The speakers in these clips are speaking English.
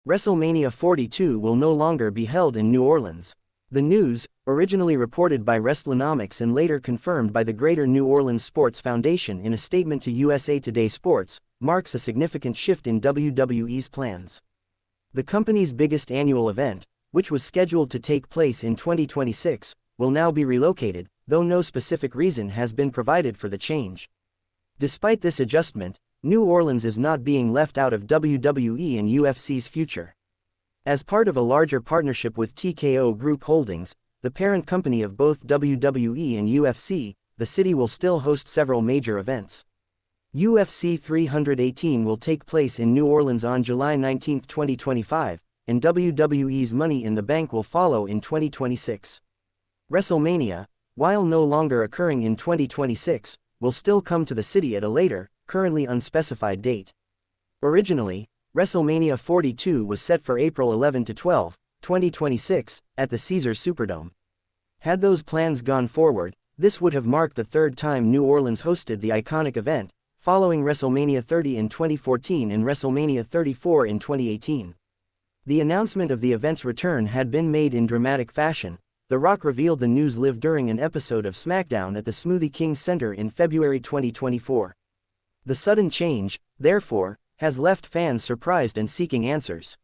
WrestleMania 42 will no longer be held in New Orleans. The news, originally reported by WrestleNomics and later confirmed by the Greater New Orleans Sports Foundation in a statement to USA Today Sports, marks a significant shift in WWE's plans. The company's biggest annual event, which was scheduled to take place in 2026, will now be relocated, though no specific reason has been provided for the change. Despite this adjustment, New Orleans is not being left out of WWE and UFC's future. As part of a larger partnership with TKOGroup Holdings, the parent company of both WWE and UFC, the city will still host several major events. UFC 318 will take place in New Orleans on July 19, 2025, and WWE's Money in the Bank will follow in 2026. WrestleMania, while no longer occurring in 2026, will still come to the city at a later, currently unspecified date. Originally, WrestleMania 42 was set for April 11 to 12, 2026, at the Caesars Superdome. Had those plans gone forward, this would have marked the third time New Orleans hosted the iconic event, following WrestleMania 30 in 2014 and WrestleMania 34 in 2018. The announcement of the event's return had been made in dramatic fashion. TheRock revealed the news live during an episode of SmackDown at the Smoothie King Center in February 2024. The sudden change, therefore, has left fans surprised and seeking answers.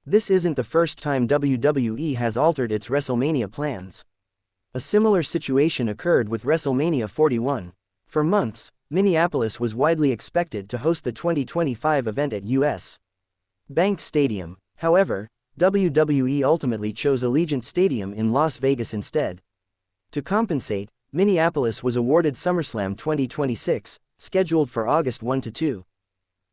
This isn't the first time WWE has altered its WrestleMania plans. A similar situation occurred with WrestleMania 41. For months, Minneapolis was widely expected to host the 2025 event at U.S. Bank Stadium. However, WWE ultimately chose Allegiant Stadium in Las Vegas instead. To compensate, Minneapolis was awarded SummerSlam 2026, scheduled for August 1 to 2.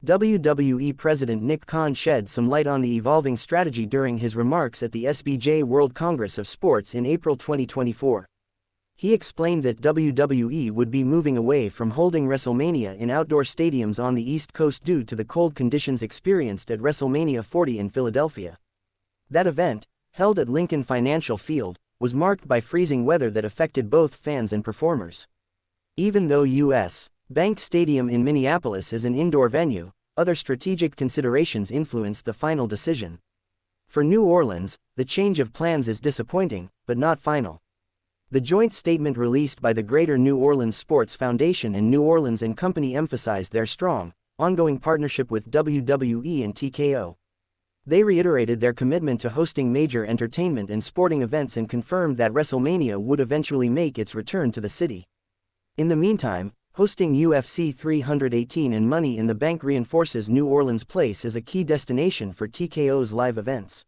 WWE President Nick Khan shed some light on the evolving strategy during his remarks at the SBJ World Congress of Sports in April 2024. He explained that WWE would be moving away from holding WrestleMania in outdoor stadiums on the East Coast due to the cold conditions experienced at WrestleMania 40 in Philadelphia. That event, held at Lincoln Financial Field, was marked by freezing weather that affected both fans and performers. Even though U.S. Bank Stadium in Minneapolis is an indoor venue, other strategic considerations influenced the final decision. For New Orleans, the change of plans is disappointing, but not final. The joint statement released by the Greater New Orleans Sports Foundation and New Orleans & Company emphasized their strong, ongoing partnership with WWE and TKO. They reiterated their commitment to hosting major entertainment and sporting events and confirmed that WrestleMania would eventually make its return to the city. In the meantime, hosting UFC 318 and Money in the Bank reinforces New Orleans' place as a key destination for TKO's live events.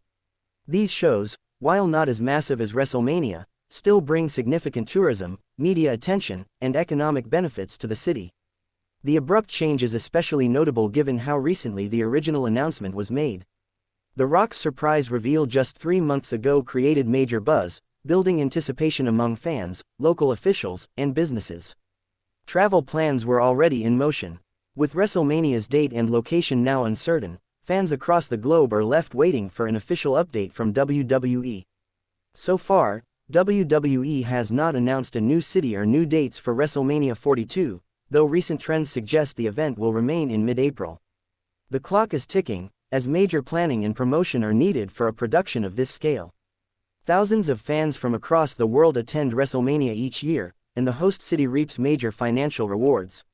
These shows, while not as massive as WrestleMania, still bring significant tourism, media attention, and economic benefits to the city. The abrupt change is especially notable given how recently the original announcement was made. TheRock's surprise reveal just 3 months ago created major buzz, building anticipation among fans, local officials, and businesses. Travel plans were already in motion. With WrestleMania's date and location now uncertain, fans across the globe are left waiting for an official update from WWE. So far, WWE has not announced a new city or new dates for WrestleMania 42, though recent trends suggest the event will remain in mid-April. The clock is ticking, as major planning and promotion are needed for a production of this scale. Thousands of fans from across the world attend WrestleMania each year, and the host city reaps major financial rewards.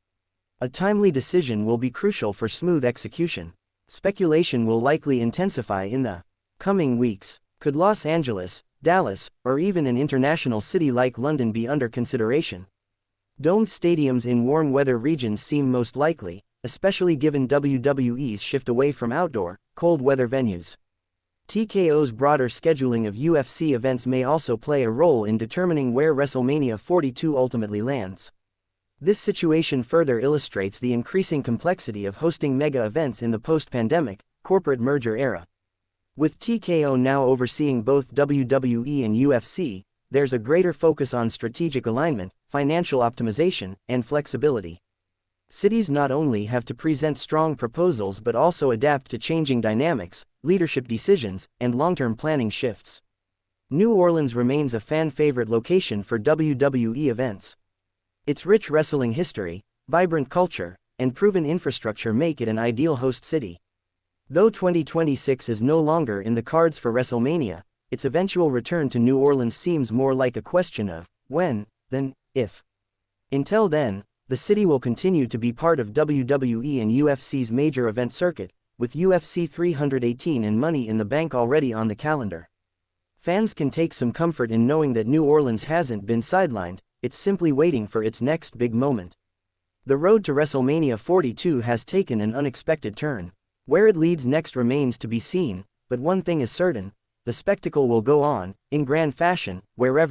A timely decision will be crucial for smooth execution. Speculation will likely intensify in the coming weeks. Could Los Angeles, Dallas, or even an international city like London be under consideration? Domed stadiums in warm weather regions seem most likely, especially given WWE's shift away from outdoor, cold weather venues. TKO's broader scheduling of UFC events may also play a role in determining where WrestleMania 42 ultimately lands. This situation further illustrates the increasing complexity of hosting mega events in the post-pandemic, corporate merger era. With TKO now overseeing both WWE and UFC, there's a greater focus on strategic alignment, financial optimization, and flexibility. Cities not only have to present strong proposals but also adapt to changing dynamics, leadership decisions, and long-term planning shifts. New Orleans remains a fan-favorite location for WWE events. Its rich wrestling history, vibrant culture, and proven infrastructure make it an ideal host city. Though 2026 is no longer in the cards for WrestleMania, its eventual return to New Orleans seems more like a question of when than if. Until then, the city will continue to be part of WWE and UFC's major event circuit, with UFC 318 and Money in the Bank already on the calendar. Fans can take some comfort in knowing that New Orleans hasn't been sidelined, it's simply waiting for its next big moment. The road to WrestleMania 42 has taken an unexpected turn. Where it leads next remains to be seen, but one thing is certain: the spectacle will go on, in grand fashion, wherever